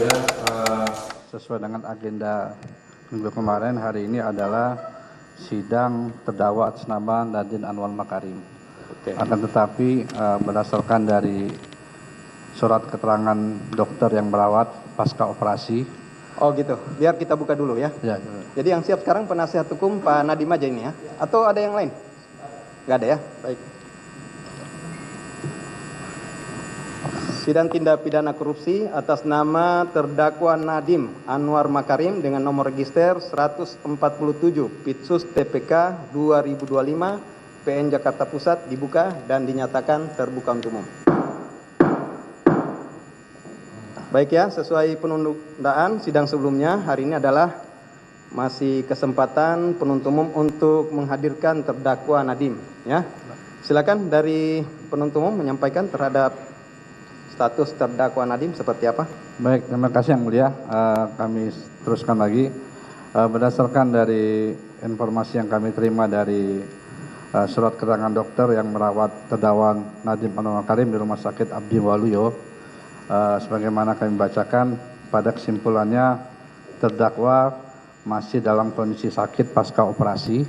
mulia, sesuai dengan agenda minggu kemarin, hari ini adalah sidang terdakwa atas nama Nadine Anwar Makarim. Akan tetapi berdasarkan dari surat keterangan dokter yang merawat pasca operasi. Oh gitu, biar kita buka dulu ya. Ya. Jadi yang siap sekarang penasihat hukum Pak Nadiem aja ini ya? Atau ada yang lain? Nggak ada ya? Baik. Sidang tindak pidana korupsi atas nama terdakwa Nadiem Anwar Makarim dengan nomor register 147 Pitsus TPK 2025 PN Jakarta Pusat dibuka dan dinyatakan terbuka untuk umum. Baik ya, sesuai penundaan sidang sebelumnya, hari ini adalah masih kesempatan penuntut umum untuk menghadirkan terdakwa Nadiem ya. Silakan dari penuntut umum menyampaikan terhadap status terdakwa Nadiem seperti apa? Baik, terima kasih yang mulia. Kami teruskan lagi. Berdasarkan dari informasi yang kami terima dari surat keterangan dokter yang merawat terdakwa Nadiem Anwar Makarim di Rumah Sakit Abdi Waluyo, sebagaimana kami bacakan, pada kesimpulannya terdakwa masih dalam kondisi sakit pasca operasi,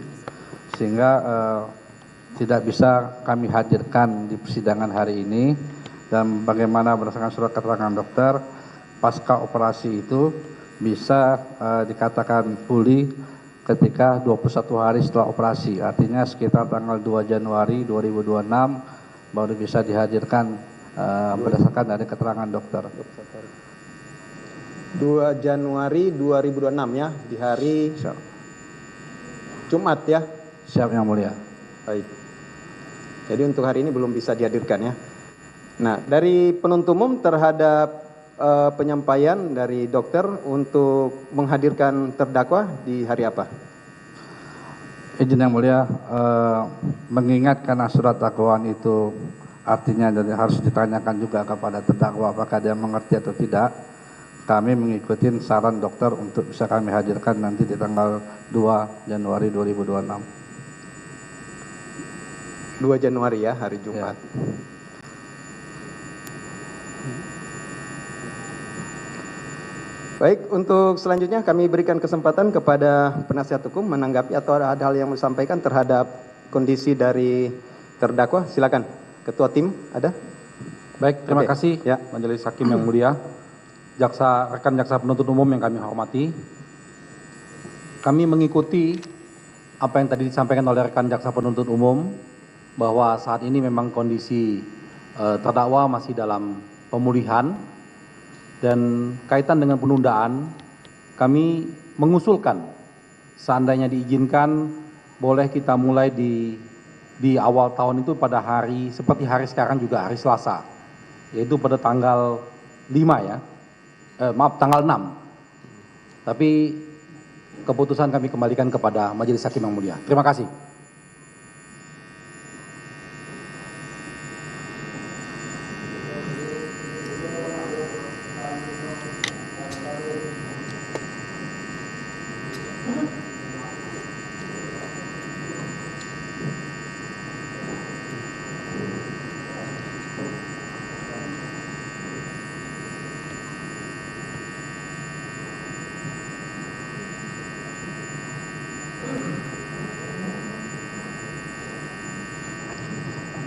sehingga tidak bisa kami hadirkan di persidangan hari ini. Dan bagaimana berdasarkan surat keterangan dokter, pasca operasi itu bisa dikatakan pulih ketika 21 hari setelah operasi. Artinya sekitar tanggal 2 Januari 2026 baru bisa dihadirkan berdasarkan dari keterangan dokter. 2 Januari 2026 ya, di hari Siap. Jumat ya? Siap yang mulia. Baik. Jadi untuk hari ini belum bisa dihadirkan ya. Nah, dari penuntut umum terhadap penyampaian dari dokter untuk menghadirkan terdakwa di hari apa? Izin yang mulia, mengingat karena surat dakwaan itu artinya harus ditanyakan juga kepada terdakwa apakah dia mengerti atau tidak, kami mengikuti saran dokter untuk bisa kami hadirkan nanti di tanggal 2 Januari 2026. 2 Januari ya, hari Jumat. Ya. Baik, untuk selanjutnya kami berikan kesempatan kepada penasihat hukum menanggapi atau ada hal yang mau disampaikan terhadap kondisi dari terdakwa. Silakan, Ketua Tim ada? Baik, terima kasih ya, Majelis Hakim yang mulia, rekan jaksa penuntut umum yang kami hormati. Kami mengikuti apa yang tadi disampaikan oleh rekan jaksa penuntut umum bahwa saat ini memang kondisi terdakwa masih dalam pemulihan. Dan kaitan dengan penundaan, kami mengusulkan seandainya diizinkan, boleh kita mulai di awal tahun itu pada hari, seperti hari sekarang juga hari Selasa, yaitu pada tanggal 5 ya, tanggal 6. Tapi keputusan kami kembalikan kepada Majelis Hakim yang mulia. Terima kasih.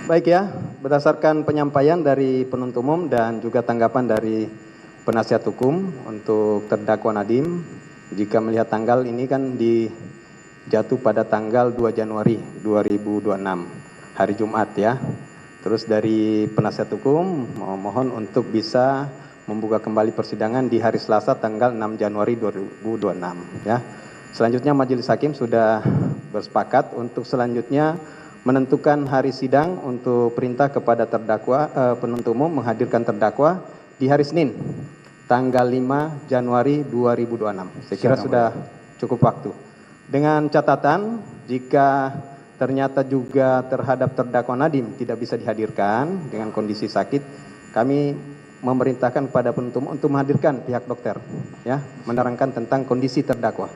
Baik ya, berdasarkan penyampaian dari penuntut umum dan juga tanggapan dari penasihat hukum untuk terdakwa Nadiem, jika melihat tanggal ini kan jatuh pada tanggal 2 Januari 2026, hari Jumat ya. Terus dari penasihat hukum mohon untuk bisa membuka kembali persidangan di hari Selasa tanggal 6 Januari 2026 ya. Selanjutnya Majelis Hakim sudah bersepakat untuk selanjutnya menentukan hari sidang untuk perintah kepada terdakwa penuntut umum menghadirkan terdakwa di hari Senin tanggal 5 Januari 2026. Saya kira sudah cukup waktu. Dengan catatan jika ternyata juga terhadap terdakwa Nadiem tidak bisa dihadirkan dengan kondisi sakit, kami memerintahkan kepada penuntut umum untuk menghadirkan pihak dokter ya, menerangkan tentang kondisi terdakwa.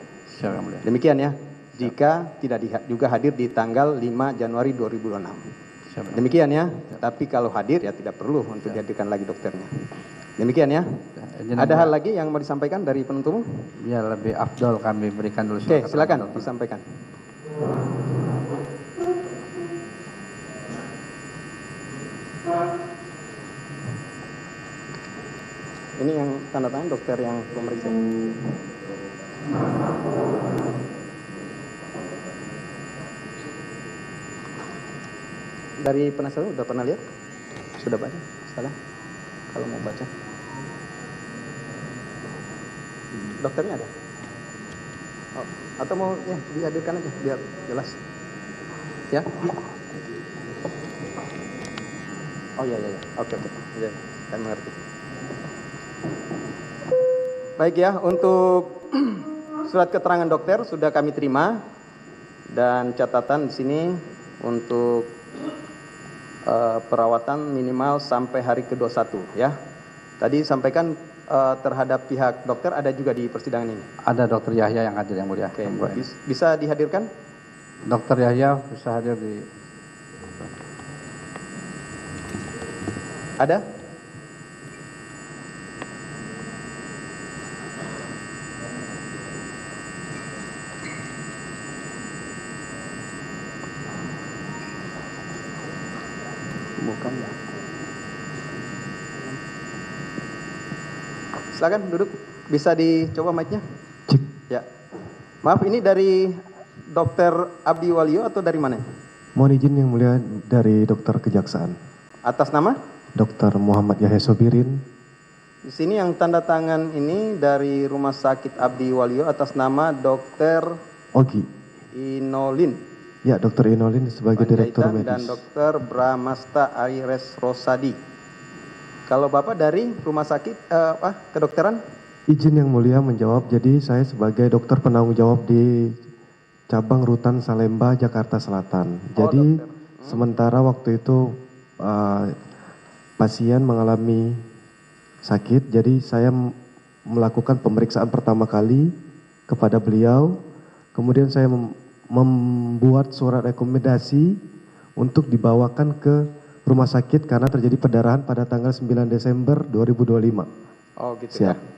Demikian ya. Jika tidak juga hadir di tanggal 5 Januari 2026. Demikian ya. Tapi kalau hadir ya tidak perlu untuk dihadirkan lagi dokternya. Demikian ya. Izin Ada yang hal mulia. lagi yang mau disampaikan dari penuntut umum? Ya lebih afdol kami berikan dulu. Oke, surat silakan keterangan dokter. disampaikan. Ini yang tanda tangan dokter yang pemeriksa. Dari penasihat udah pernah lihat? Sudah baca? Silakan. Kalau mau baca. Dokternya ada? Oh, atau mau ya dihadirkan aja biar jelas. Ya? Oh ya. Oke. Ya, saya mengerti. Baik ya, untuk surat keterangan dokter sudah kami terima dan catatan di sini untuk perawatan minimal sampai hari ke-21 ya. Tadi sampaikan terhadap pihak dokter ada juga di persidangan ini. Ada Dokter Yahya yang hadir yang mulia. Oke, bisa dihadirkan? Dokter Yahya bisa hadir di. Ada? Bukan ya. Silakan duduk. Bisa dicoba mic-nya? Cek. Ya. Maaf, ini dari Dokter Abdi Waluyo atau dari mana? Mohon izin yang mulia dari dokter kejaksaan. Atas nama? Dr. Muhammad Yahya Sobirin. Di sini yang tanda tangan ini dari Rumah Sakit Abdi Waluyo atas nama Dokter Ogi. Inolin Ya, Dr. Inolin sebagai direktur Panjaitan dan medis. Dokter Bramasta Aires Rosadi. Kalau Bapak dari rumah sakit kedokteran? Izin yang mulia menjawab, jadi saya sebagai dokter penanggung jawab di cabang Rutan Salemba, Jakarta Selatan. Jadi dokter. sementara waktu itu pasien mengalami sakit, jadi saya melakukan pemeriksaan pertama kali kepada beliau, kemudian saya membuat surat rekomendasi untuk dibawakan ke rumah sakit karena terjadi perdarahan pada tanggal 9 Desember 2025. Oh gitu Siap. ya.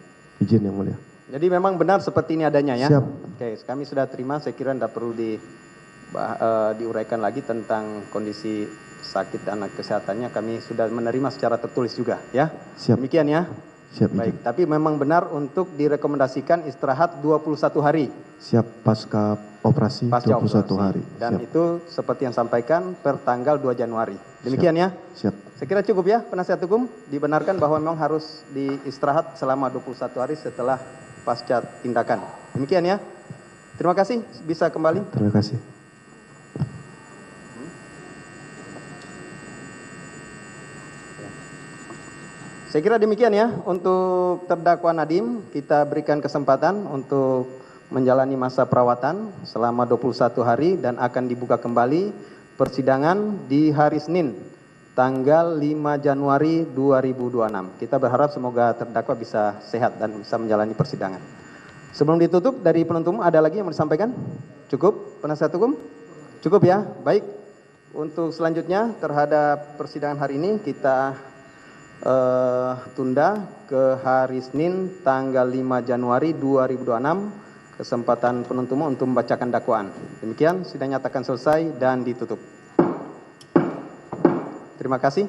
Izin yang mulia. Jadi memang benar seperti ini adanya ya. Siap. Oke, kami sudah terima. Saya kira tidak perlu diuraikan lagi tentang kondisi sakit dan kesehatannya. Kami sudah menerima secara tertulis juga ya. Siap. Demikian ya. Siap. Baik, Izin. tapi memang benar untuk direkomendasikan istirahat 21 hari. Siap, pasca operasi Pasca 21 operasi. hari. Dan Siap. itu seperti yang sampaikan per tanggal 2 Januari. Demikian ya. Siap. Saya kira cukup ya, penasihat hukum dibenarkan bahwa memang harus diistirahat selama 21 hari setelah pasca tindakan. Demikian ya. Terima kasih, bisa kembali. Terima kasih. Saya kira demikian ya untuk terdakwa Nadiem, kita berikan kesempatan untuk menjalani masa perawatan selama 21 hari dan akan dibuka kembali persidangan di hari Senin tanggal 5 Januari 2026. Kita berharap semoga terdakwa bisa sehat dan bisa menjalani persidangan. Sebelum ditutup dari penuntut umum ada lagi yang mau disampaikan? Cukup penasihat hukum? Cukup ya. Baik. Untuk selanjutnya terhadap persidangan hari ini kita tunda ke hari Senin tanggal 5 Januari 2026. Kesempatan penuntut umum untuk membacakan dakwaan. Demikian sidang nyatakan selesai dan ditutup. Terima kasih.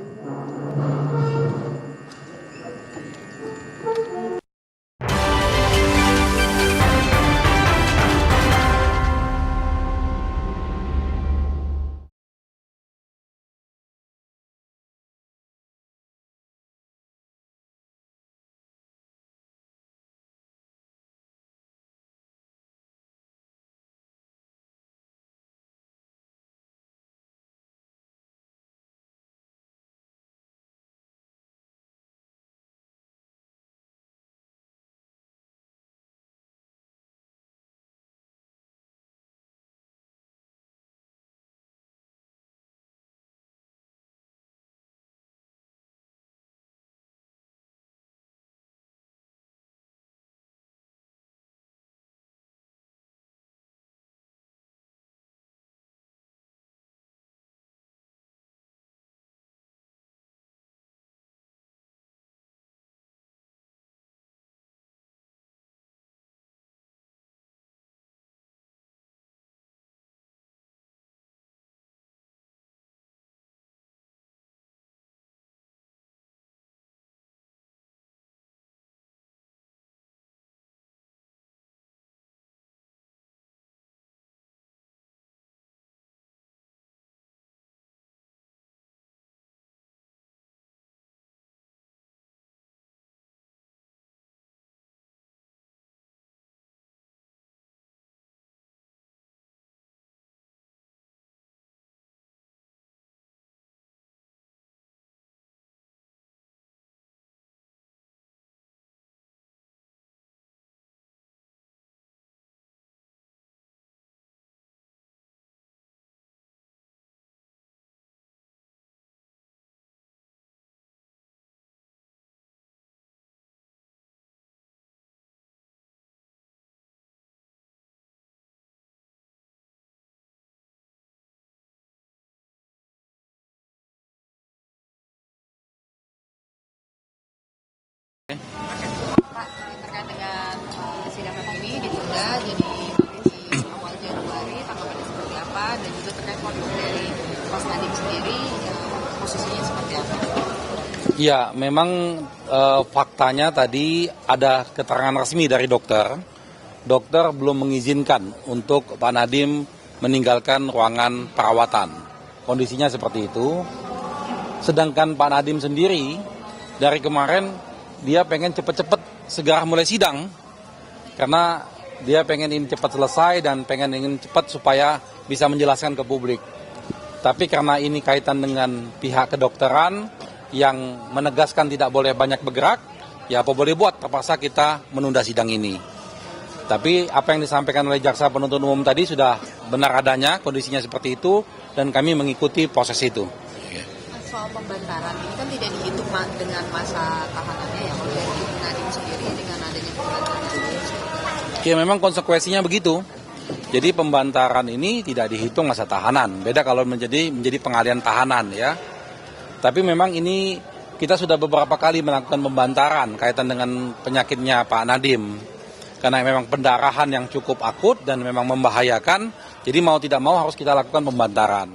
posisinya seperti apa? Ya, memang faktanya tadi ada keterangan resmi dari dokter. Dokter belum mengizinkan untuk Pak Nadiem meninggalkan ruangan perawatan. Kondisinya seperti itu. Sedangkan Pak Nadiem sendiri dari kemarin dia pengen cepat-cepat segera mulai sidang. Karena dia pengen ini cepat selesai dan ingin cepat supaya bisa menjelaskan ke publik. Tapi karena ini kaitan dengan pihak kedokteran yang menegaskan tidak boleh banyak bergerak, ya apa boleh buat, terpaksa kita menunda sidang ini. Tapi apa yang disampaikan oleh jaksa penuntut umum tadi sudah benar adanya, kondisinya seperti itu, dan kami mengikuti proses itu. Soal pembantaran ini kan tidak dihitung dengan masa tahanannya ya, kalau dari Nadiem sendiri dengan adanya pembantaran. Ya memang konsekuensinya begitu. Jadi pembantaran ini tidak dihitung masa tahanan. Beda kalau menjadi pengalian tahanan ya. Tapi memang ini kita sudah beberapa kali melakukan pembantaran kaitan dengan penyakitnya Pak Nadiem. Karena memang pendarahan yang cukup akut dan memang membahayakan, jadi mau tidak mau harus kita lakukan pembantaran.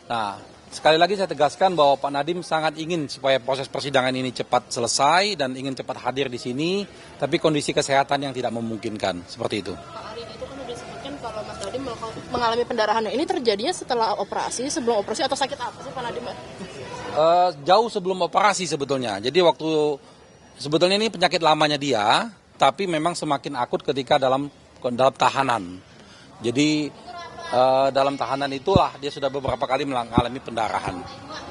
Nah, sekali lagi saya tegaskan bahwa Pak Nadiem sangat ingin supaya proses persidangan ini cepat selesai dan ingin cepat hadir di sini, tapi kondisi kesehatan yang tidak memungkinkan, seperti itu. Pak Ari, itu kan sudah disebutkan kalau Mas Nadiem mengalami pendarahan. Ini terjadinya setelah operasi, sebelum operasi, atau sakit apa sih Pak Nadiem? Jauh sebelum operasi sebetulnya. Jadi sebetulnya ini penyakit lamanya dia, tapi memang semakin akut ketika dalam tahanan. Jadi dalam tahanan itulah dia sudah beberapa kali mengalami pendarahan,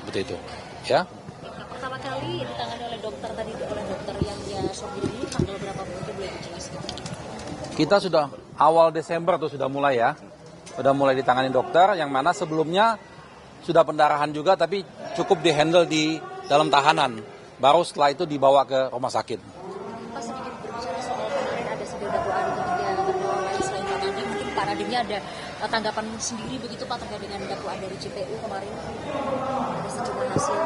seperti itu. Ya. Pertama kali ditangani oleh dokter tadi, oleh dokter yang dia shock ini tanggal berapa mungkin boleh dijelaskan? Kita sudah awal Desember tuh sudah mulai ya, sudah mulai ditangani dokter, yang mana sebelumnya sudah pendarahan juga, tapi cukup dihandle di dalam tahanan. Baru setelah itu dibawa ke rumah sakit. Pak, sedikit berbicara soal kemarin ada sidang dakwaan ketiga terdakwa lain selain Pak Nadiem, mungkin Pak Nadiemnya ada tanggapan sendiri begitu Pak terkait dengan dakwaan dari JPU kemarin, ada sejumlah hasil.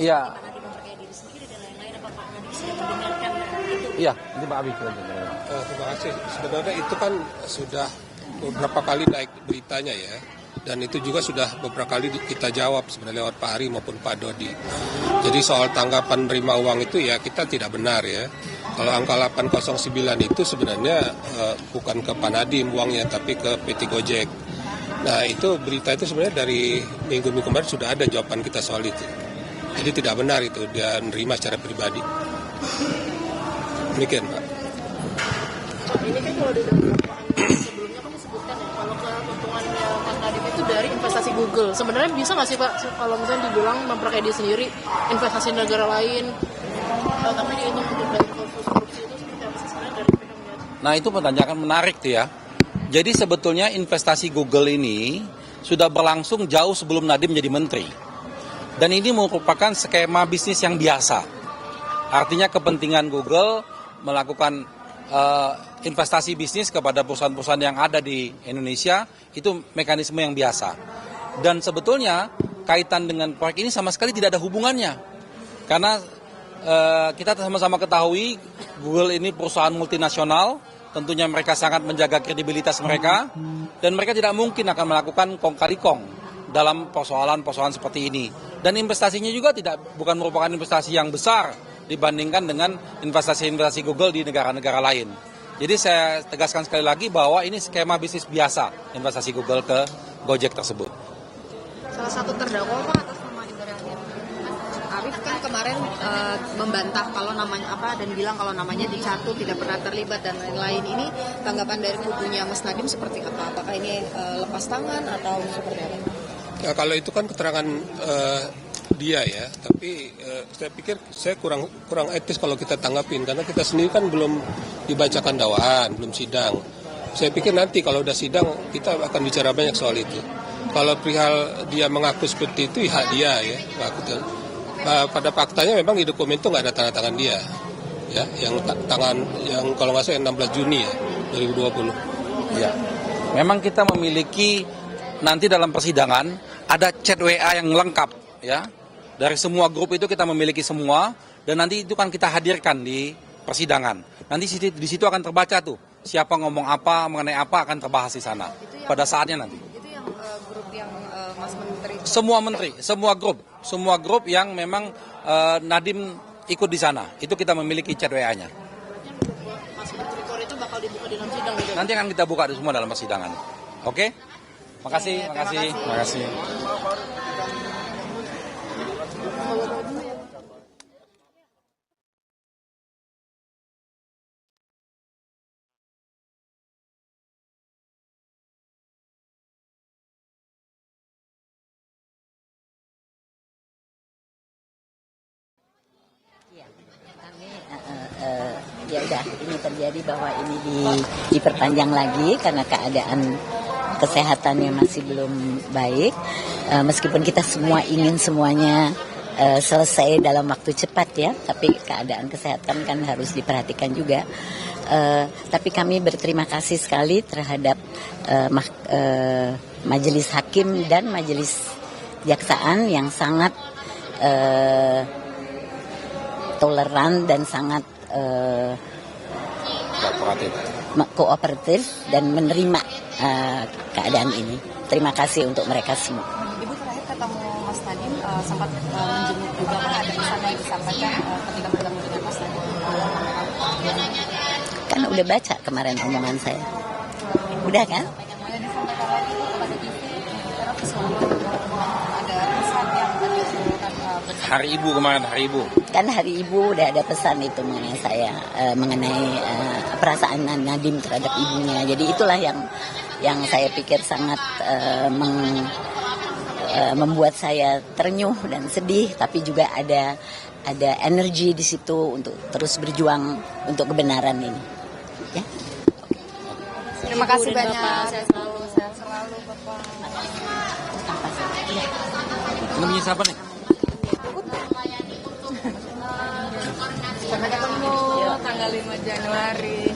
Iya. Pak Nadiem memperkaya diri sendiri dan lain-lain, apa Pak Nadiem sudah mendengarkan itu? Iya, ini Pak Abi. Terima kasih. Sebenarnya itu kan sudah beberapa kali naik beritanya ya. Dan itu juga sudah beberapa kali kita jawab sebenarnya lewat Pak Ari maupun Pak Dodi. Jadi soal tanggapan nerima uang itu ya kita tidak benar ya. Kalau angka 809 itu sebenarnya bukan ke Pak Nadiem uangnya tapi ke PT Gojek. Nah itu berita itu sebenarnya dari minggu kemarin sudah ada jawaban kita soal itu. Jadi tidak benar itu dia nerima secara pribadi. Demikian Pak. Ini kan kalau di dalam dakwaan sebelumnya kan disebutkan ya, kalau keuntungannya Mas Nadiem itu dari investasi Google. Sebenarnya bisa nggak sih Pak, kalau misalnya dibilang memperkaya diri sendiri, investasi negara lain, tapi dihitung untuk dari korupsi itu seperti apa sih sebenarnya dari pihak penyidik? Nah itu pertanyaan menarik tuh ya. Jadi sebetulnya investasi Google ini sudah berlangsung jauh sebelum Nadiem menjadi menteri. Dan ini merupakan skema bisnis yang biasa. Artinya kepentingan Google melakukan investasi bisnis kepada perusahaan-perusahaan yang ada di Indonesia, itu mekanisme yang biasa. Dan sebetulnya kaitan dengan proyek ini sama sekali tidak ada hubungannya. Karena kita sama-sama ketahui Google ini perusahaan multinasional, tentunya mereka sangat menjaga kredibilitas mereka, dan mereka tidak mungkin akan melakukan kong kali kong dalam persoalan-persoalan seperti ini. Dan investasinya juga bukan merupakan investasi yang besar dibandingkan dengan investasi-investasi Google di negara-negara lain. Jadi saya tegaskan sekali lagi bahwa ini skema bisnis biasa investasi Google ke Gojek tersebut. Salah satu terdakwa Pak atas nama Ibrahim Arif kan kemarin membantah kalau namanya apa dan bilang kalau namanya dicatut, tidak pernah terlibat dan lain-lain. Ini tanggapan dari kubunya Mas Nadiem seperti apa? Apakah ini lepas tangan atau seperti apa? Ya, kalau itu kan keterangan dia ya, tapi saya pikir saya kurang etis kalau kita tanggapin karena kita sendiri kan belum dibacakan dakwaan, belum sidang. Saya pikir nanti kalau udah sidang kita akan bicara banyak soal itu. Kalau perihal dia mengaku seperti itu, hak dia ya. Pada faktanya memang di dokumen itu nggak ada tanda tangan dia, ya, yang kalau nggak salah 16 Juni ya 2020. Ya, memang kita memiliki nanti dalam persidangan ada chat WA yang lengkap ya. Dari semua grup itu kita memiliki semua dan nanti itu kan kita hadirkan di persidangan. Nanti di situ akan terbaca tuh siapa ngomong apa, mengenai apa akan terbahas di sana pada saatnya nanti. Itu yang grup yang Mas Menteri. Semua menteri, semua grup. semua grup yang memang Nadiem ikut di sana. Itu kita memiliki chat WA-nya. Mas Menteri Kor itu bakal dibuka di dalam sidang gitu. Nanti akan kita buka semua dalam persidangan. Oke? Makasih, makasih. Makasih. Ya udah, ini terjadi bahwa ini diperpanjang lagi karena keadaan kesehatannya masih belum baik. Meskipun kita semua ingin semuanya selesai dalam waktu cepat ya, tapi keadaan kesehatan kan harus diperhatikan juga. Tapi kami berterima kasih sekali terhadap majelis hakim dan majelis jaksaan yang sangat toleran dan sangat kooperatif dan menerima keadaan ini. Terima kasih untuk mereka semua. Ibu terakhir ketemu Mas Nadiem sempat menjenguk juga, kan ada pesan yang disampaikan ketika bertemu dengan Mas Nadiem. Kan udah baca kemarin omongan saya. Udah kan? Ada disampaikan lagi kepada TV, terus ada pesan yang disuruhkan Hari Ibu kemarin, Hari Ibu. Kan Hari Ibu udah ada pesan itu mengenai saya, mengenai perasaan Nadiem terhadap ibunya. Jadi itulah yang saya pikir sangat membuat saya ternyuh dan sedih, tapi juga ada energi di situ untuk terus berjuang untuk kebenaran ini. Ya. Terima kasih banyak. Sehat selalu Bapak. Namanya siapa nih? Sampai ketemu tanggal 5 Januari.